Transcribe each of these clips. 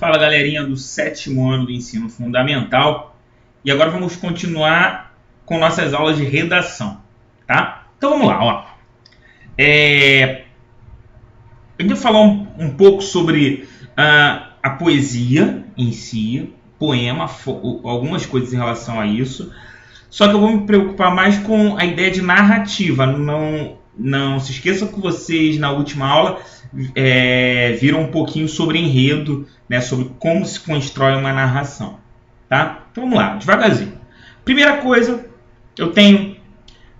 Fala, galerinha do 7º ano do ensino fundamental. E agora vamos continuar com nossas aulas de redação, tá? Então vamos lá, ó. A gente vai falar um pouco sobre a poesia em si, poema, algumas coisas em relação a isso. Só que eu vou me preocupar mais com a ideia de narrativa. Não se esqueçam que vocês, na última aula, viram um pouquinho sobre enredo, né, sobre como se constrói uma narração. Tá? Então vamos lá, devagarzinho. Primeira coisa, eu tenho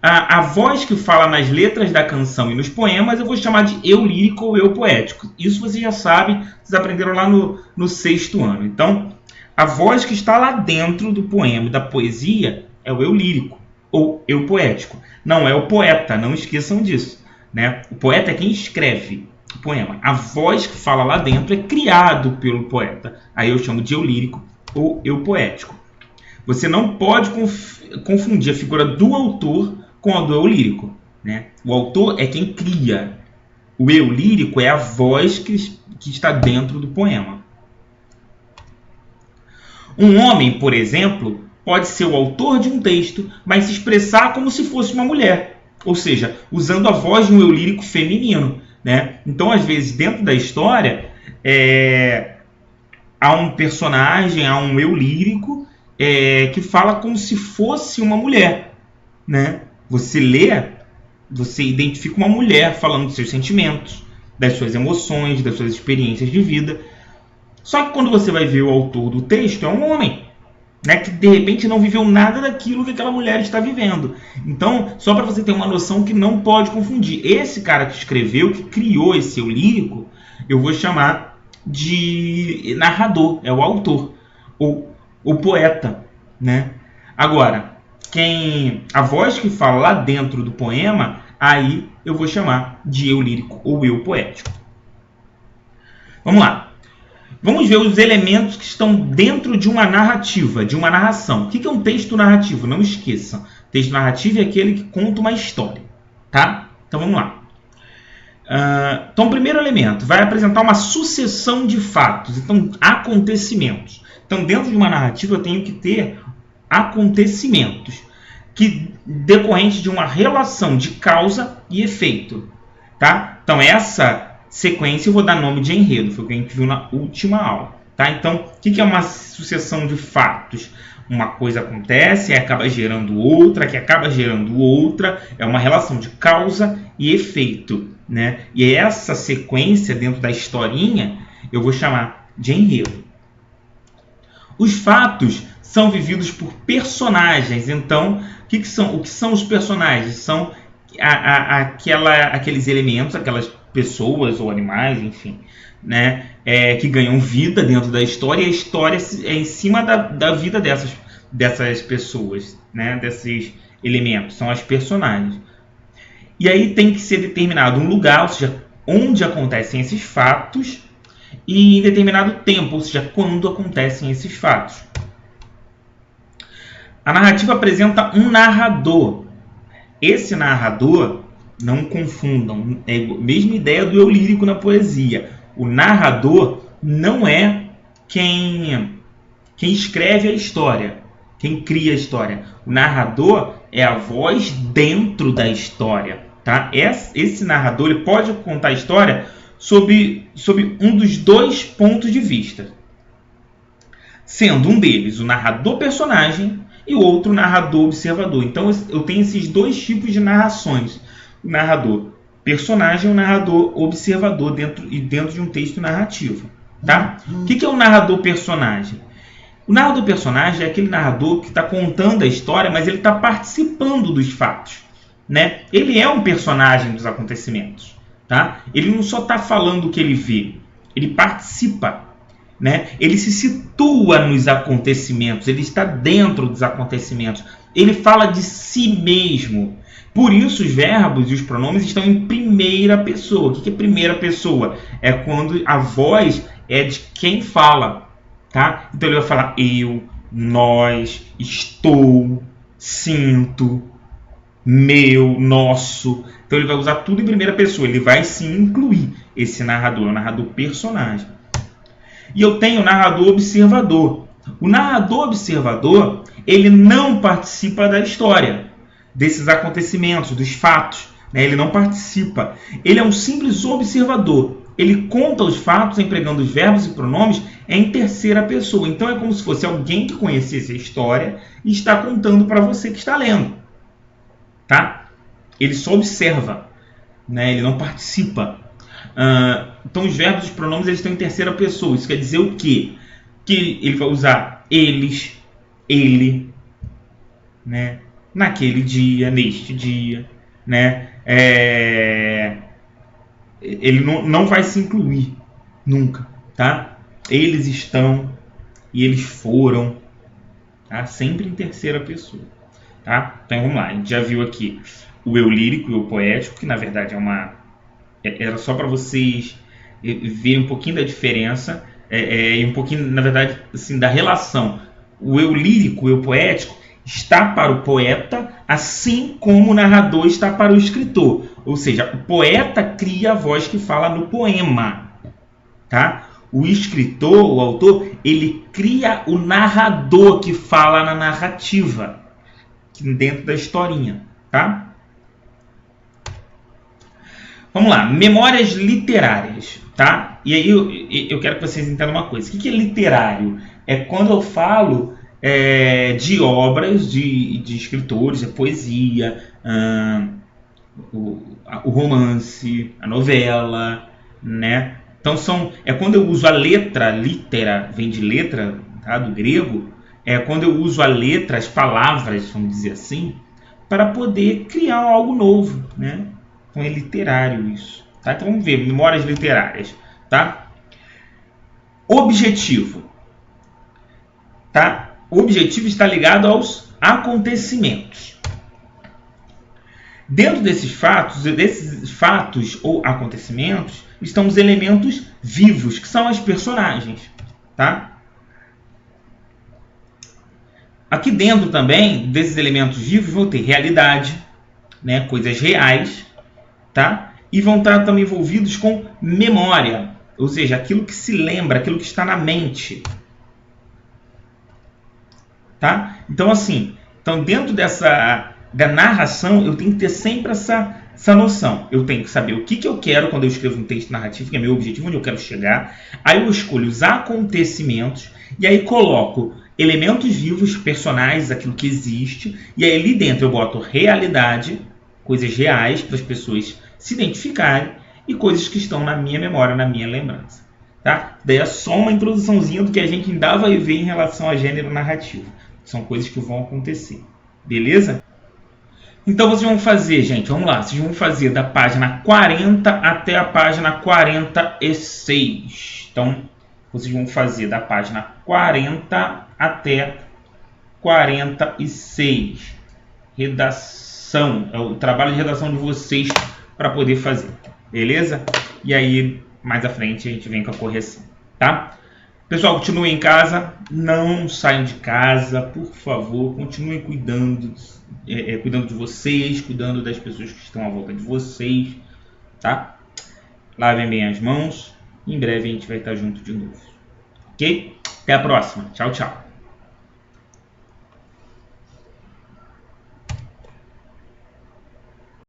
a voz que fala nas letras da canção e nos poemas, eu vou chamar de eu lírico ou eu poético. Isso vocês já sabem, vocês aprenderam lá no 6º ano. Então, a voz que está lá dentro do poema e da poesia é o eu lírico ou eu poético. Não é o poeta, não esqueçam disso, né? O poeta é quem escreve o poema. A voz que fala lá dentro é criado pelo poeta. Aí eu chamo de eu lírico ou eu poético. Você não pode confundir a figura do autor com a do eu lírico, né? O autor é quem cria. O eu lírico é a voz que está dentro do poema. Um homem, por exemplo, pode ser o autor de um texto, mas se expressar como se fosse uma mulher. Ou seja, usando a voz de um eu lírico feminino, né? Então, às vezes, dentro da história, há um personagem, há um eu lírico que fala como se fosse uma mulher, né? Você lê, você identifica uma mulher falando dos seus sentimentos, das suas emoções, das suas experiências de vida. Só que quando você vai ver o autor do texto, é um homem, né, que de repente não viveu nada daquilo que aquela mulher está vivendo. Então, só para você ter uma noção que não pode confundir. Esse cara que escreveu, que criou esse eu lírico, eu vou chamar de narrador, é o autor, ou o poeta, né? Agora, a voz que fala lá dentro do poema, aí eu vou chamar de eu lírico ou eu poético. Vamos lá. Vamos ver os elementos que estão dentro de uma narrativa, de uma narração. O que é um texto narrativo? Não esqueçam. Texto narrativo é aquele que conta uma história, tá? Então vamos lá. Então, o primeiro elemento vai apresentar uma sucessão de fatos, então acontecimentos. Então, dentro de uma narrativa eu tenho que ter acontecimentos que decorrentes de uma relação de causa e efeito, tá? Então, essa sequência eu vou dar nome de enredo, foi o que a gente viu na última aula, tá? Então, o que é uma sucessão de fatos? Uma coisa acontece e acaba gerando outra, que acaba gerando outra, é uma relação de causa e efeito, né? E essa sequência dentro da historinha eu vou chamar de enredo. Os fatos são vividos por personagens. Então, o que são os personagens? São aqueles elementos, aquelas pessoas ou animais, enfim, né, que ganham vida dentro da história, e a história é em cima da vida dessas pessoas, né, desses elementos, são as personagens. E aí tem que ser determinado um lugar, ou seja, onde acontecem esses fatos, e em determinado tempo, ou seja, quando acontecem esses fatos. A narrativa apresenta um narrador. Esse narrador, não confundam, é a mesma ideia do eu lírico na poesia. O narrador não é quem escreve a história, quem cria a história. O narrador é a voz dentro da história, tá? Esse narrador ele pode contar a história sob um dos dois pontos de vista, sendo um deles o narrador personagem e o outro narrador observador. Então eu tenho esses dois tipos de narrações: o narrador personagem e o narrador observador dentro de um texto narrativo, tá? O que é o narrador personagem? O narrador personagem é aquele narrador que está contando a história, mas ele está participando dos fatos, né? Ele é um personagem dos acontecimentos, tá? Ele não só está falando o que ele vê, ele participa, né? Ele se situa nos acontecimentos, ele está dentro dos acontecimentos, ele fala de si mesmo. Por isso os verbos e os pronomes estão em primeira pessoa. O que é primeira pessoa? É quando a voz é de quem fala, tá? Então ele vai falar eu, nós, estou, sinto, meu, nosso. Então ele vai usar tudo em primeira pessoa, ele vai se incluir esse narrador, o narrador personagem. E eu tenho o narrador observador. O narrador observador, ele não participa da história, desses acontecimentos, dos fatos, né? Ele não participa. Ele é um simples observador. Ele conta os fatos empregando os verbos e pronomes em terceira pessoa. Então é como se fosse alguém que conhecesse a história e está contando para você que está lendo. Tá? Ele só observa, né? Ele não participa. Então os verbos e os pronomes eles estão em terceira pessoa. Isso quer dizer o quê? Que ele vai usar eles, ele, né? Naquele dia, neste dia, né? Ele não vai se incluir nunca, tá? Eles estão e eles foram, tá? Sempre em terceira pessoa, tá? Então vamos lá, a gente já viu aqui o eu lírico e o poético, que na verdade era só para vocês verem um pouquinho da diferença e um pouquinho, na verdade, assim, da relação. O eu lírico e o poético está para o poeta, assim como o narrador está para o escritor. Ou seja, o poeta cria a voz que fala no poema, tá? O escritor, o autor, ele cria o narrador que fala na narrativa, dentro da historinha, tá? Vamos lá, memórias literárias, tá? E aí eu quero que vocês entendam uma coisa. O que é literário? É quando eu falo de obras de escritores, a poesia, o romance, a novela, né? Então quando eu uso a letra, litera, vem de letra, tá? Do grego, é quando eu uso a letra, as palavras, vamos dizer assim, para poder criar algo novo, né? Então é literário isso, tá? Então vamos ver, memórias literárias, tá? Objetivo, tá? O objetivo está ligado aos acontecimentos. Dentro desses fatos ou acontecimentos, estão os elementos vivos, que são as personagens, tá? Aqui dentro também, desses elementos vivos, vão ter realidade, né? Coisas reais, tá? E vão estar também envolvidos com memória, ou seja, aquilo que se lembra, aquilo que está na mente. Tá? Então, assim, dentro da narração, eu tenho que ter sempre essa noção. Eu tenho que saber o que eu quero quando eu escrevo um texto narrativo, que é meu objetivo, onde eu quero chegar. Aí eu escolho os acontecimentos e aí coloco elementos vivos, personagens, aquilo que existe. E aí ali dentro eu boto realidade, coisas reais para as pessoas se identificarem e coisas que estão na minha memória, na minha lembrança. Tá? Daí é só uma introduçãozinha do que a gente ainda vai ver em relação a gênero narrativo. São coisas que vão acontecer. Beleza? Então vocês vão fazer, gente, vamos lá. Vocês vão fazer da página 40 até a página 46. Então, vocês vão fazer da página 40 até 46. Redação. É o trabalho de redação de vocês para poder fazer. Beleza? E aí, mais à frente, a gente vem com a correção. Tá? Pessoal, continuem em casa, não saiam de casa, por favor, continuem cuidando de vocês, cuidando das pessoas que estão à volta de vocês, tá? Lavem bem as mãos, em breve a gente vai estar junto de novo, ok? Até a próxima, tchau, tchau.